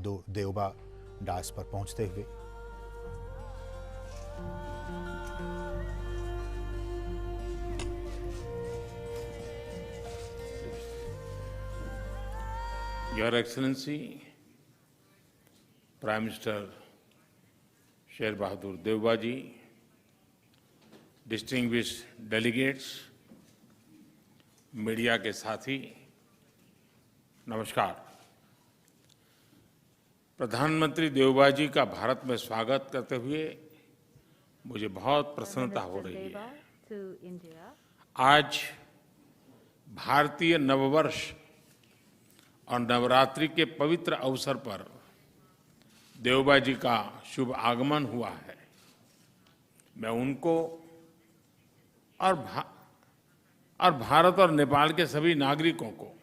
देवबा डास पर पहुंचते हुए। Your Excellency, Prime Minister sher bahadur Deuba ji, distinguished delegates, media के साथी, नमस्कार। प्रधानमंत्री देवबा जी का भारत में स्वागत करते हुए मुझे बहुत प्रसन्नता हो रही है। आज भारतीय नववर्ष और नवरात्रि के पवित्र अवसर पर देवबा जी का शुभ आगमन हुआ है। मैं उनको और भारत और नेपाल के सभी नागरिकों को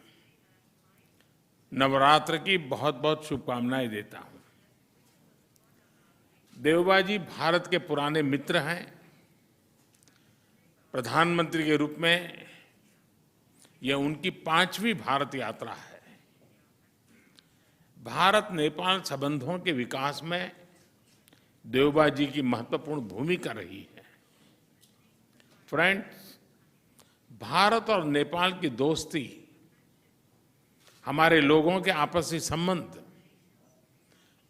नवरात्र की बहुत बहुत शुभकामनाएं देता हूं। देवबा जी भारत के पुराने मित्र हैं। प्रधानमंत्री के रूप में यह उनकी 5वीं भारत यात्रा है। भारत नेपाल संबंधों के विकास में देवबा जी की महत्वपूर्ण भूमिका रही है। फ्रेंड्स, भारत और नेपाल की दोस्ती, हमारे लोगों के आपसी संबंध,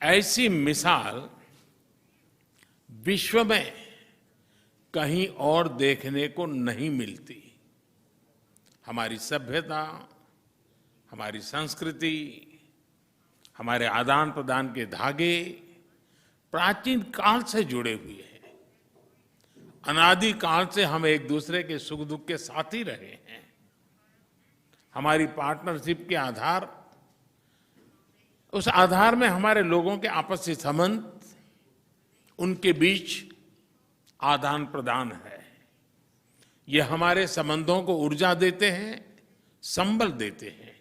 ऐसी मिसाल विश्व में कहीं और देखने को नहीं मिलती। हमारी सभ्यता, हमारी संस्कृति, हमारे आदान प्रदान के धागे प्राचीन काल से जुड़े हुए हैं। अनादि काल से हम एक दूसरे के सुख दुख के साथी रहे हैं। हमारी पार्टनरशिप के आधार, उस आधार में हमारे लोगों के आपसी संबंध, उनके बीच आदान प्रदान है। ये हमारे संबंधों को ऊर्जा देते हैं, संबल देते हैं।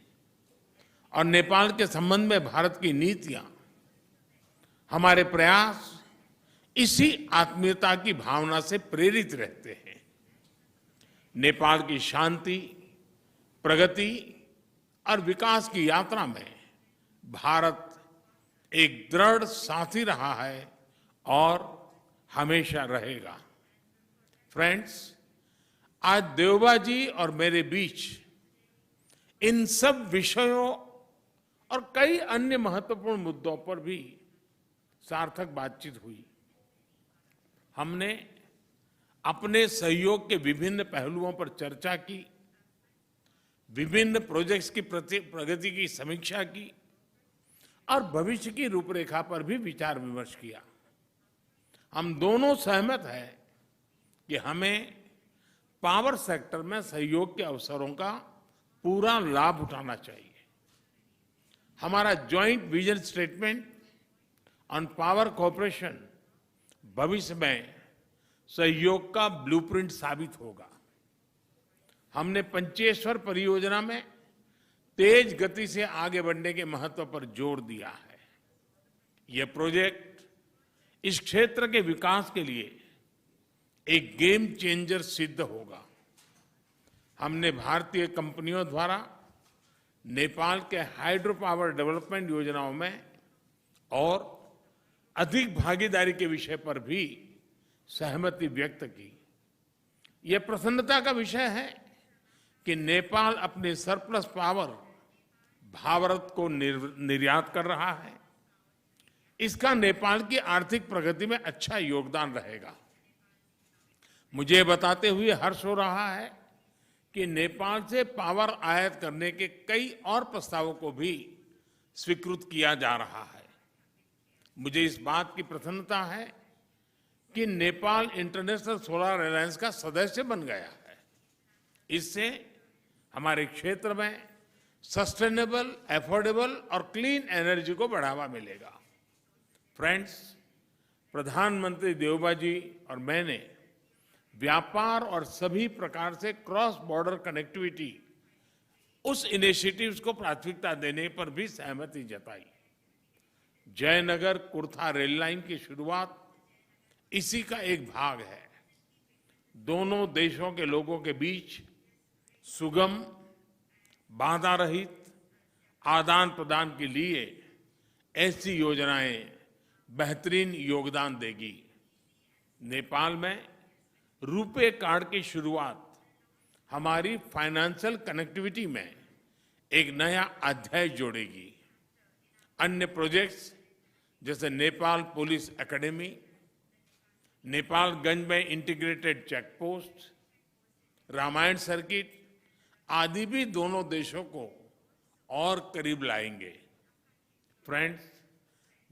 और नेपाल के संबंध में भारत की नीतियां, हमारे प्रयास इसी आत्मीयता की भावना से प्रेरित रहते हैं। नेपाल की शांति, प्रगति और विकास की यात्रा में भारत एक दृढ़ साथी रहा है और हमेशा रहेगा। फ्रेंड्स, आज देवबा जी और मेरे बीच इन सब विषयों और कई अन्य महत्वपूर्ण मुद्दों पर भी सार्थक बातचीत हुई। हमने अपने सहयोग के विभिन्न पहलुओं पर चर्चा की, विभिन्न प्रोजेक्ट्स की प्रगति की समीक्षा की और भविष्य की रूपरेखा पर भी विचार विमर्श किया। हम दोनों सहमत हैं कि हमें पावर सेक्टर में सहयोग के अवसरों का पूरा लाभ उठाना चाहिए। हमारा joint vision statement on power cooperation भविष्य में सहयोग का ब्लूप्रिंट साबित होगा। हमने पंचेश्वर परियोजना में तेज गति से आगे बढ़ने के महत्व पर जोर दिया है। यह प्रोजेक्ट इस क्षेत्र के विकास के लिए एक गेम चेंजर सिद्ध होगा। हमने भारतीय कंपनियों द्वारा नेपाल के हाइड्रो पावर डेवलपमेंट योजनाओं में और अधिक भागीदारी के विषय पर भी सहमति व्यक्त की। यह प्रसन्नता का विषय है कि नेपाल अपने सरप्लस पावर भारत को निर्यात कर रहा है। इसका नेपाल की आर्थिक प्रगति में अच्छा योगदान रहेगा। मुझे बताते हुए हर्ष हो रहा है कि नेपाल से पावर आयात करने के कई और प्रस्तावों को भी स्वीकृत किया जा रहा है। मुझे इस बात की प्रसन्नता है कि नेपाल इंटरनेशनल सोलर अलायंस का सदस्य बन गया है। इससे हमारे क्षेत्र में सस्टेनेबल, एफोर्डेबल और क्लीन एनर्जी को बढ़ावा मिलेगा। फ्रेंड्स, प्रधानमंत्री देवबा जी और मैंने व्यापार और सभी प्रकार से क्रॉस बॉर्डर कनेक्टिविटी, उस इनिशिएटिव्स को प्राथमिकता देने पर भी सहमति जताई। जयनगर कुर्था रेल लाइन की शुरुआत इसी का एक भाग है। दोनों देशों के लोगों के बीच सुगम, बाधा रहित आदान प्रदान के लिए ऐसी योजनाएं बेहतरीन योगदान देगी। नेपाल में रुपे कार्ड की शुरुआत हमारी फाइनेंशियल कनेक्टिविटी में एक नया अध्याय जोड़ेगी। अन्य प्रोजेक्ट्स जैसे नेपाल पुलिस एकेडमी, नेपालगंज में integrated check post, Ramayana circuit आदि भी दोनों देशों को और करीब लाएंगे। फ्रेंड्स,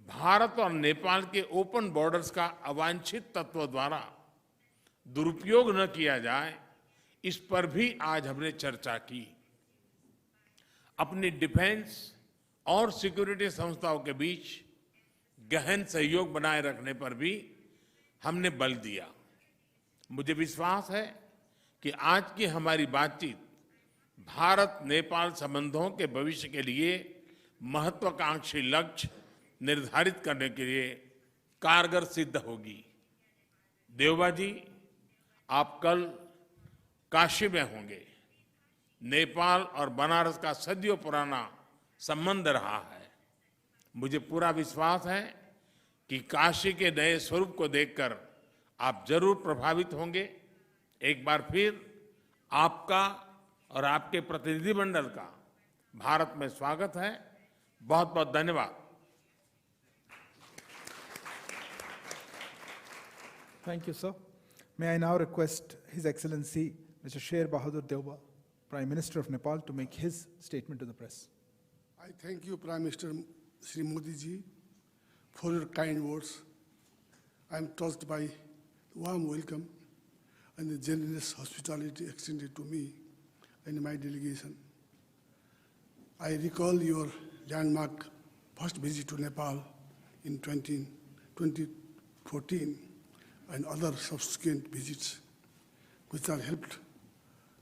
भारत और नेपाल के ओपन बॉर्डर्स का अवांछित तत्व द्वारा दुरुपयोग न किया जाए, इस पर भी आज हमने चर्चा की। अपनी डिफेंस और सिक्योरिटी संस्थाओं के बीच गहन सहयोग बनाए रखने पर भी हमने बल दिया। मुझे विश्वास है कि आज की हमारी बातचीत भारत नेपाल संबंधों के भविष्य के लिए महत्वाकांक्षी लक्ष्य निर्धारित करने के लिए कारगर सिद्ध होगी। देवबा जी, आप कल काशी में होंगे। नेपाल और बनारस का सदियों पुराना संबंध रहा है। मुझे पूरा विश्वास है कि काशी के नए स्वरूप को देखकर आप जरूर प्रभावित होंगे। एक बार फिर आपका और आपके प्रतिनिधिमंडल का भारत में स्वागत है। बहुत बहुत धन्यवाद। Thank you, sir. May I now request His Excellency Mr. Sher Bahadur Deuba, Prime Minister of Nepal, to make his statement to the press. I thank you, Prime Minister Shri Modi ji, for your kind words. I am touched by the warm welcome and the generous hospitality extended to me and my delegation. I recall your landmark first visit to Nepal in 2014 and other subsequent visits, which have helped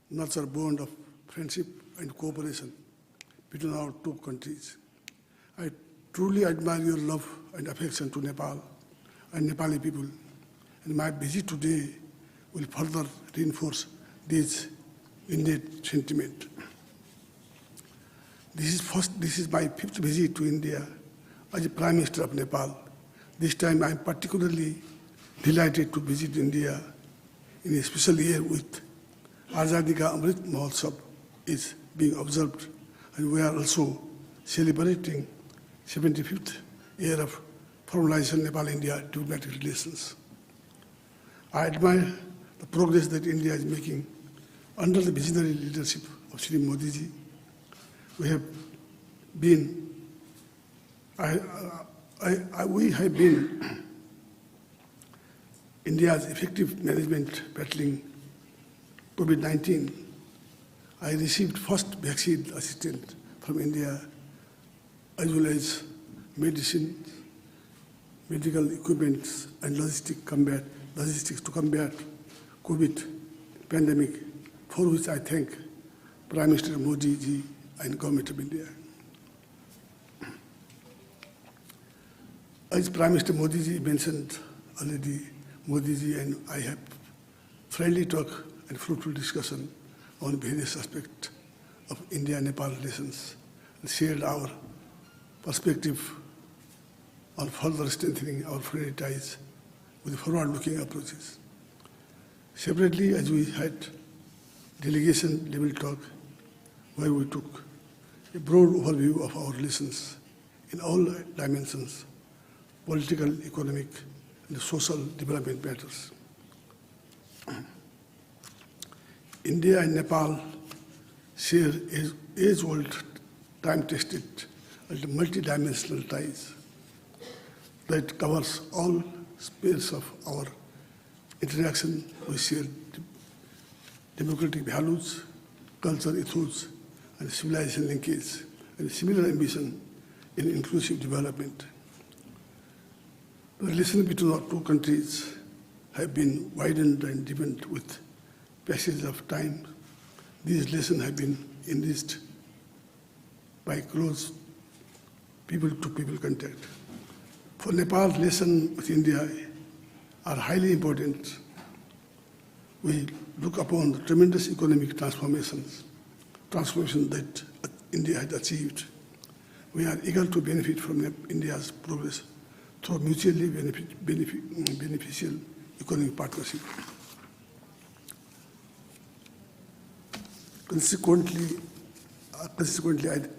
nurture a bond of friendship and cooperation between our two countries. I truly admire your love and affection to Nepal and Nepali people, and my visit today will further reinforce this innate sentiment. This is my fifth visit to India as a Prime Minister of Nepal. This time I am particularly delighted to visit India in a special year with Azadi Ka Amrit Mahotsav is being observed, and we are also celebrating 75th year of formalization Nepal-India diplomatic relations. I admire the progress that India is making under the visionary leadership of Shri Modi ji. We have been India's effective management battling COVID-19. I received first vaccine assistance from India, as well as medicine, medical equipment, and logistics to combat COVID pandemic, for which I thank Prime Minister Modi ji and Government of India. As Prime Minister Modi ji mentioned already, Modi ji and I have friendly talk and fruitful discussion on various aspects of India-Nepal relations and shared our perspective on further strengthening our friendly ties with forward-looking approaches. Separately, as we had delegation-level talk where we took a broad overview of our relations in all dimensions: political, economic, and social development matters. India and Nepal share age-old, time-tested, and multidimensional ties that covers all spheres of our interaction. We share democratic values, culture, ethos, and civilization linkage, and similar ambition in inclusive development. The relations between our two countries have been widened and deepened with passage of time. These relations have been enriched by close people-to-people contact. For Nepal, relations with India are highly important. We look upon the tremendous economic transformation that India has achieved. We are eager to benefit from India's progress through mutually beneficial economic partnership. Consequently, I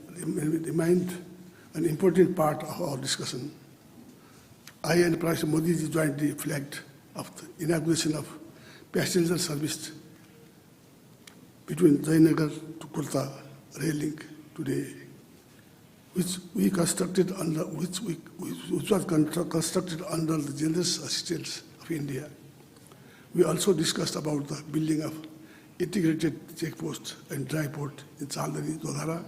remind an important part of our discussion. I and Prime Minister Modi ji jointly flagged of the inauguration of passenger service between Jayanagar to Kolkata rail link today, which was constructed under the generous assistance of India. We also discussed about the building of integrated checkpost and dry port in Chandari, Dodhara,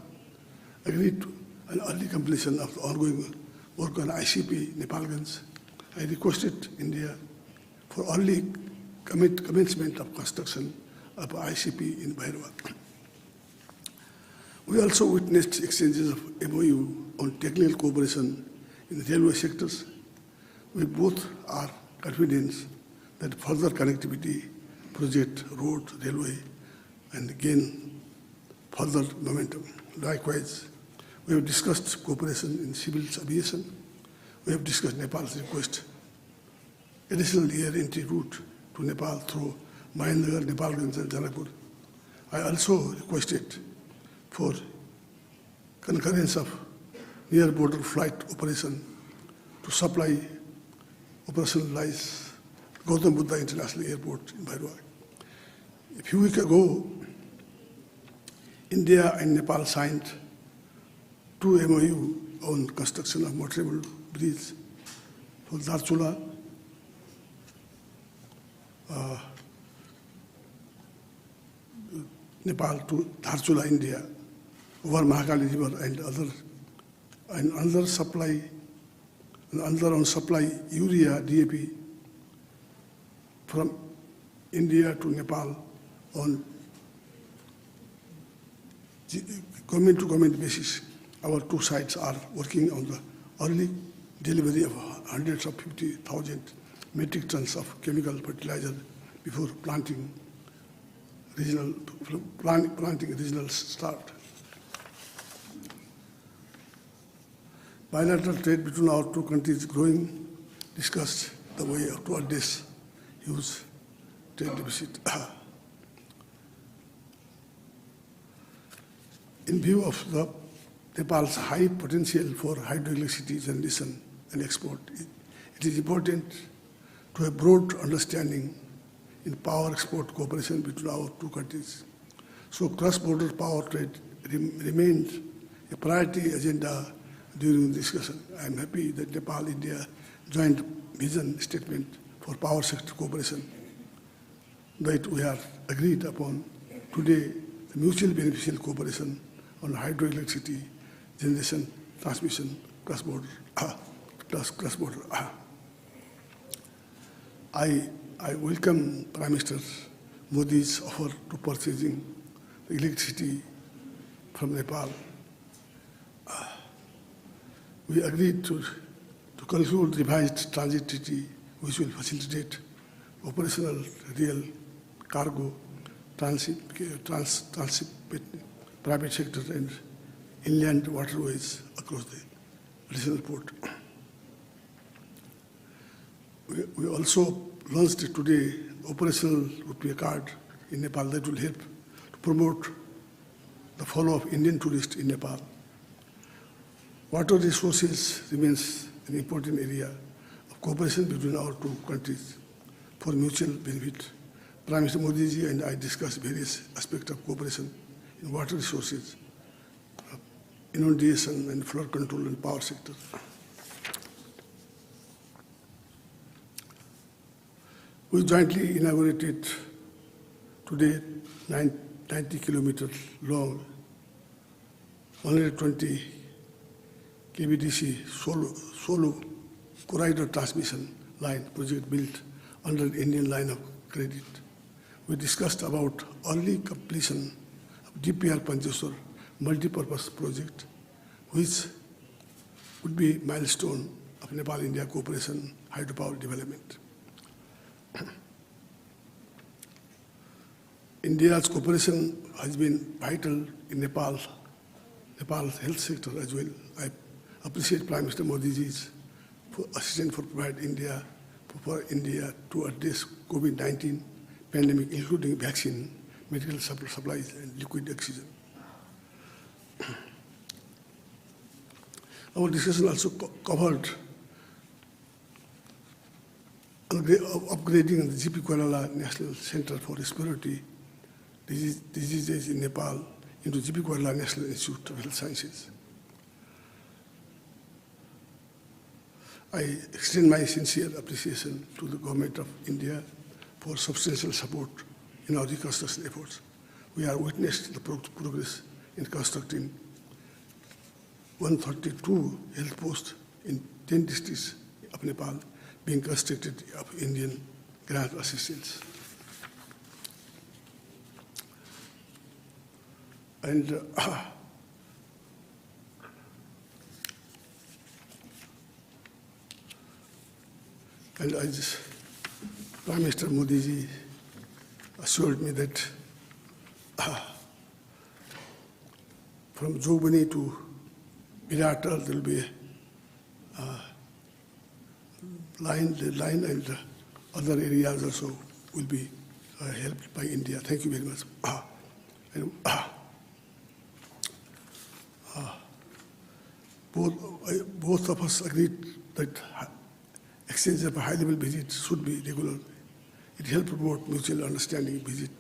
agreed to an early completion of the ongoing work on ICP Nepalganj. I requested India for early commencement of construction of ICP in Bhairava. We also witnessed exchanges of MOU on technical cooperation in the railway sectors. We both are confident that further connectivity, project, road, railway, and gain further momentum. Likewise, we have discussed cooperation in civil aviation. We have discussed Nepal's request additional air entry route to Nepal through Mahendragarh, Nepalganj, and Janakpur. I also requested for concurrence of near border flight operation to supply operationalize Gautam Buddha International Airport in Bhairava. A few weeks ago, India and Nepal signed 2 MOU on construction of motorable bridge for Dharchula, Nepal to Dharchula, India, over Mahakali River and another on supply urea DAP from India to Nepal on government-to-government basis. Our 2 sides are working on the early delivery of hundreds of 50,000 metric tons of chemical fertilizer before planting regional start. Bilateral trade between our 2 countries is growing. Discussed the way to address huge trade deficit. In view of Nepal's high potential for hydroelectricity generation and export, it is important to have broad understanding in power export cooperation between our 2 countries. So cross-border power trade remains a priority agenda during the discussion. I am happy that Nepal-India joint vision statement for power sector cooperation that we have agreed upon today, the mutual beneficial cooperation on hydroelectricity generation, transmission, cross-border. I welcome Prime Minister Modi's offer to purchasing electricity from Nepal. We agreed to conclude revised transit treaty which will facilitate operational rail, cargo, transit, private sector and inland waterways across the regional port. We also launched today operational rupee card in Nepal that will help to promote the follow of Indian tourists in Nepal. Water resources remains an important area of cooperation between our 2 countries for mutual benefit. Prime Minister Modi ji and I discussed various aspects of cooperation in water resources, inundation and flood control and power sector. We jointly inaugurated today 90 kilometers long, 120 KVDC solo corridor transmission line project built under the Indian line of credit. We discussed about early completion of DPR Pancheshwar multi-purpose project, which would be milestone of Nepal-India cooperation hydropower development. India's cooperation has been vital in Nepal's health sector as well. I appreciate Prime Minister Modi's assistance for India to address COVID-19 pandemic, including vaccine, medical supplies, and liquid oxygen. Our discussion also covered upgrading the GP Kuala National Center for Respiratory Diseases in Nepal into GP Kuala National Institute of Health Sciences. I extend my sincere appreciation to the Government of India for substantial support in our reconstruction efforts. We are witnessing the progress in constructing 132 health posts in 10 districts of Nepal being constructed of Indian grant assistance. And as Prime Minister Modi ji assured me that from Jobani to Virata there will be a line and other areas also will be helped by India. Thank you very much. And, both of us agreed that exchange of a high-level visit should be regular. It helps promote mutual understanding, visit,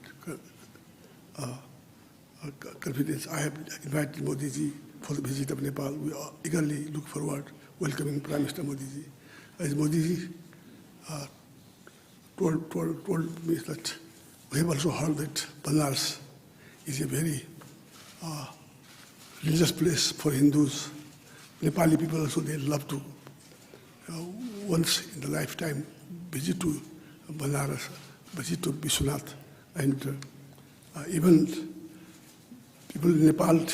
confidence. I have invited Modi ji for the visit of Nepal. We eagerly look forward welcoming Prime Minister Modi ji. As Modi ji told me that we have also heard that Banaras is a very religious place for Hindus. Nepali people also, they love to once in the lifetime visit to Banaras, visit to Vishwanath, and even people in Nepal,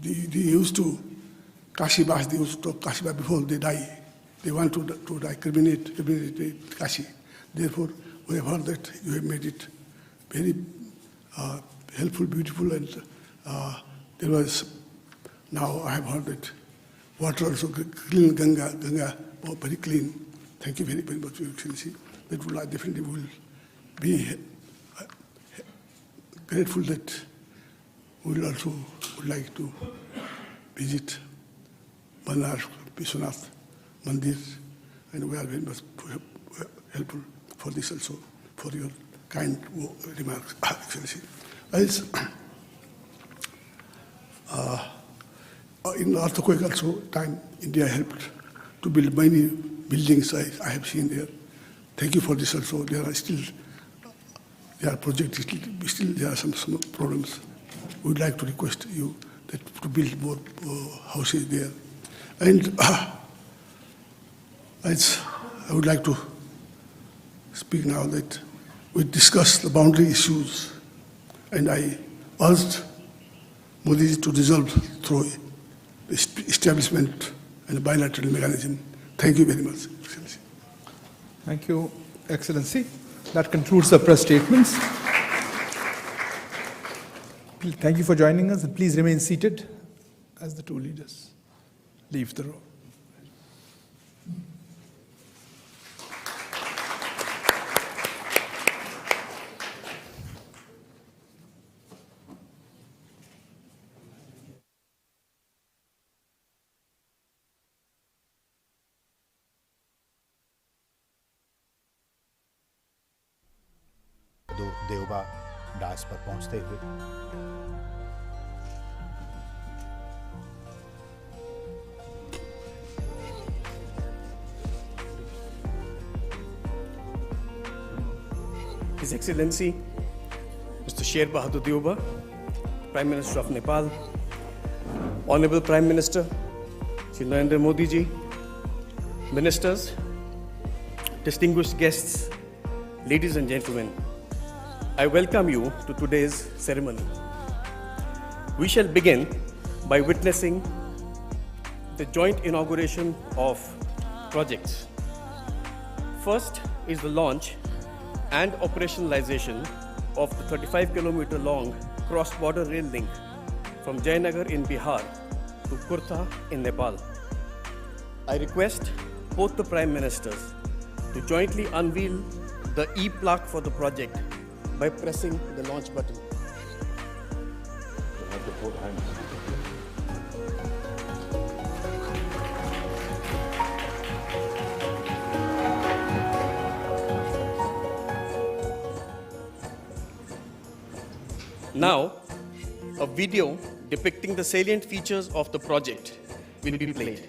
they used to Kashi-bas, they used to talk Kashi-bas before they die. They want to die, cremate Kashi. Therefore, we have heard that you have made it very helpful, beautiful, and there was, now I have heard that water also clean, Ganga, very clean. Thank you very, very much, Your Excellency. That will definitely will be grateful that we will also would like to visit Banaras, Vishwanath Mandir, and we are very much helpful for this also, for your kind remarks, Excellency. As in earthquake also time, India helped to build many buildings I have seen there. Thank you for this also. There are projects, still there are some problems. We would like to request you that to build more houses there. And as I would like to speak now that we discussed the boundary issues, and I urged Modi to resolve through the establishment and a bilateral mechanism. Thank you very much, Excellency. Thank you, Excellency. That concludes the press statements. Thank you for joining us, and please remain seated as the two leaders leave the room. Deuba डास पर पहुंचते हुए His Excellency, Mr. Sher Bahadur Deuba, Prime Minister of Nepal, Honorable Prime Minister, Shri Narendra Modi ji, Ministers, distinguished guests, ladies and gentlemen, I welcome you to today's ceremony. We shall begin by witnessing the joint inauguration of projects. First is the launch and operationalization of the 35-kilometer long cross-border rail link from Jayanagar in Bihar to Kurta in Nepal. I request both the Prime Ministers to jointly unveil the e-plaque for the project by pressing the launch button. Now, a video depicting the salient features of the project will be played.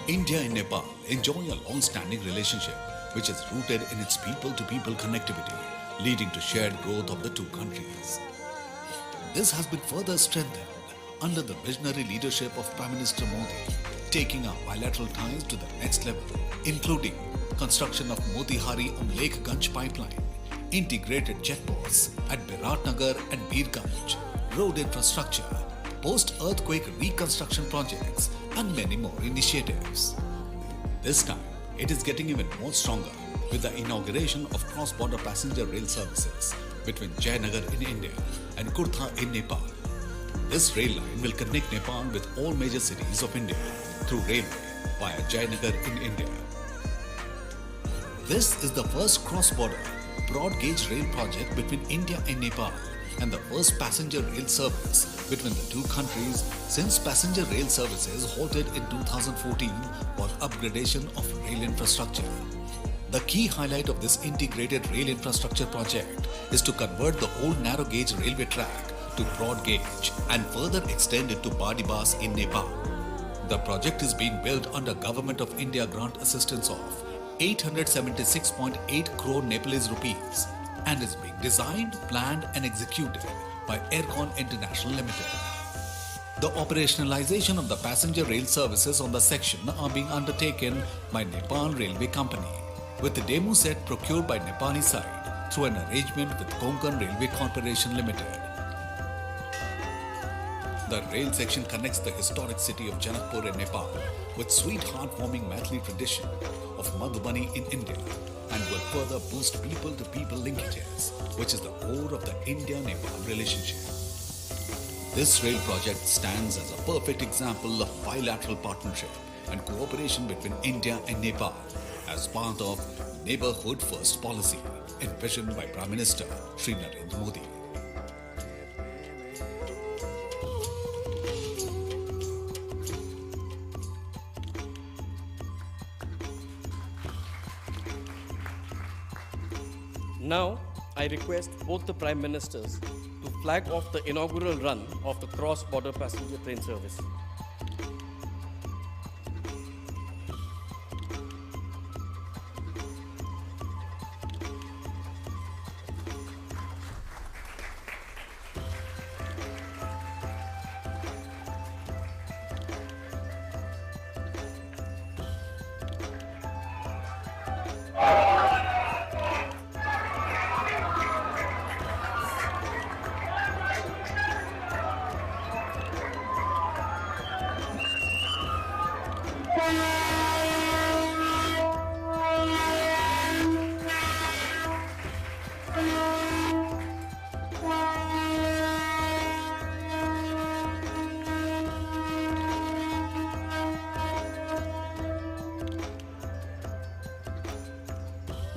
India and Nepal enjoy a long-standing relationship which is rooted in its people-to-people connectivity, leading to shared growth of the two countries. This has been further strengthened under the visionary leadership of Prime Minister Modi, taking our bilateral ties to the next level, including construction of Motihari-Amlekganj pipeline, integrated checkposts at Biratnagar and Birganj, road infrastructure, post-earthquake reconstruction projects, and many more initiatives. This time, it is getting even more stronger with the inauguration of cross-border passenger rail services between Jayanagar in India and Kurtha in Nepal. This rail line will connect Nepal with all major cities of India through railway via Jayanagar in India. This is the first cross-border broad-gauge rail project between India and Nepal and the first passenger rail service between the two countries since passenger rail services halted in 2014 for upgradation of rail infrastructure. The key highlight of this integrated rail infrastructure project is to convert the old narrow-gauge railway track to broad gauge and further extend it to Badibas in Nepal. The project is being built under Government of India grant assistance of 876.8 crore Nepalese rupees and is being designed, planned and executed by Aircon International Limited. The operationalization of the passenger rail services on the section are being undertaken by Nepal Railway Company, with the demo set procured by Nepali side through an arrangement with Konkan Railway Corporation Limited. The rail section connects the historic city of Janakpur in Nepal with sweet heartwarming Maithili tradition of Madhubani in India and will further boost people-to-people linkages, which is the core of the India-Nepal relationship. This rail project stands as a perfect example of bilateral partnership and cooperation between India and Nepal as part of Neighborhood First policy envisioned by Prime Minister Shri Narendra Modi. Now, I request both the Prime Ministers to flag off the inaugural run of the cross-border passenger train service.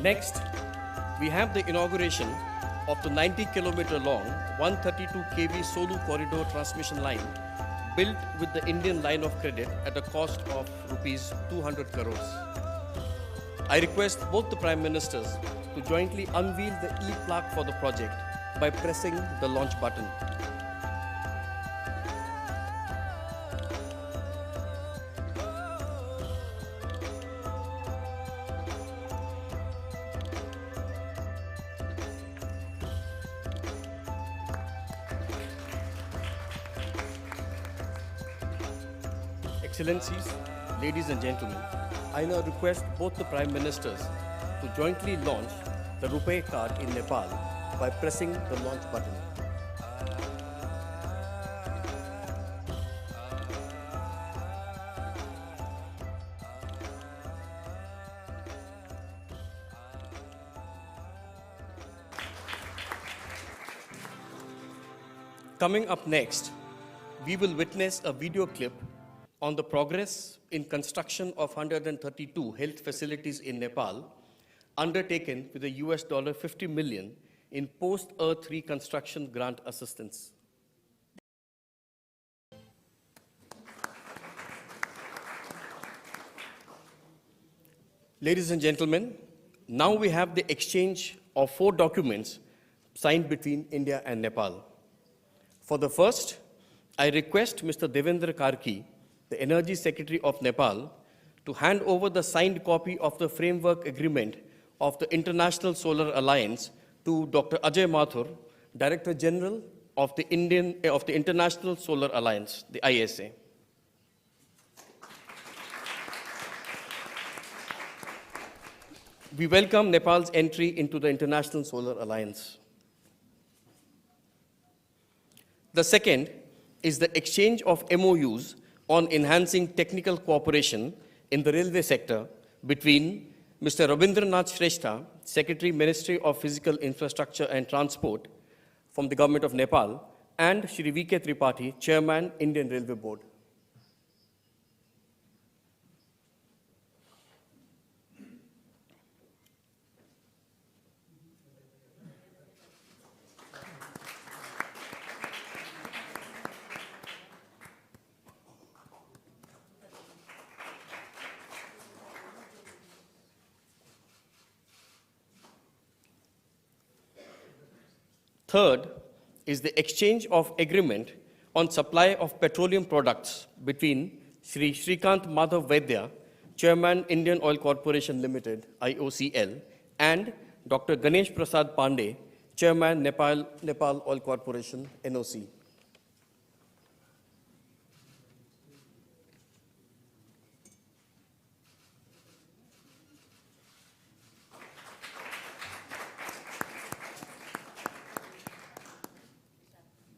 Next, we have the inauguration of the 90-kilometer long 132 kV Solu corridor transmission line built with the Indian line of credit at a cost of rupees 200 crores. I request both the Prime Ministers to jointly unveil the e-plaque for the project by pressing the launch button. Excellencies, ladies and gentlemen, I now request both the Prime Ministers to jointly launch the RuPay card in Nepal by pressing the launch button. Coming up next, we will witness a video clip on the progress in construction of 132 health facilities in Nepal, undertaken with a US $50 million in post-Earth reconstruction grant assistance. Ladies and gentlemen, now we have the exchange of 4 documents signed between India and Nepal. For the first, I request Mr. Devendra Karki, the Energy Secretary of Nepal, to hand over the signed copy of the framework agreement of the International Solar Alliance to Dr. Ajay Mathur, Director General of the International Solar Alliance, the ISA. We welcome Nepal's entry into the International Solar Alliance. The second is the exchange of MOUs on enhancing technical cooperation in the railway sector between Mr. Rabindranath Shrestha, Secretary, Ministry of Physical Infrastructure and Transport from the Government of Nepal, and Shri V.K. Tripathi, Chairman, Indian Railway Board. Third is the exchange of agreement on supply of petroleum products between Shri Shrikant Madhav Vaidya, Chairman, Indian Oil Corporation Limited, IOCL, and Dr. Ganesh Prasad Pandey, Chairman, Nepal Oil Corporation, NOC.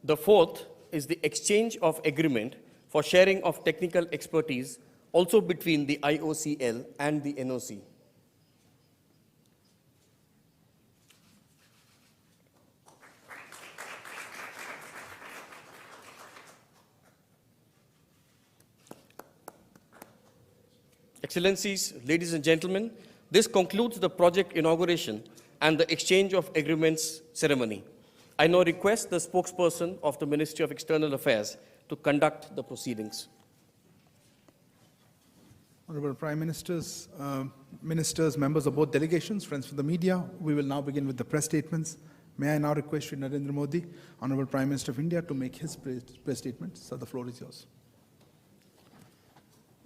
The fourth is the exchange of agreement for sharing of technical expertise also between the IOCL and the NOC. Excellencies, ladies and gentlemen, this concludes the project inauguration and the exchange of agreements ceremony. I now request the spokesperson of the Ministry of External Affairs to conduct the proceedings. Honorable Prime Ministers, Ministers, members of both delegations, friends from the media, we will now begin with the press statements. May I now request Shri Narendra Modi, Honorable Prime Minister of India, to make his press statement. Sir, the floor is yours.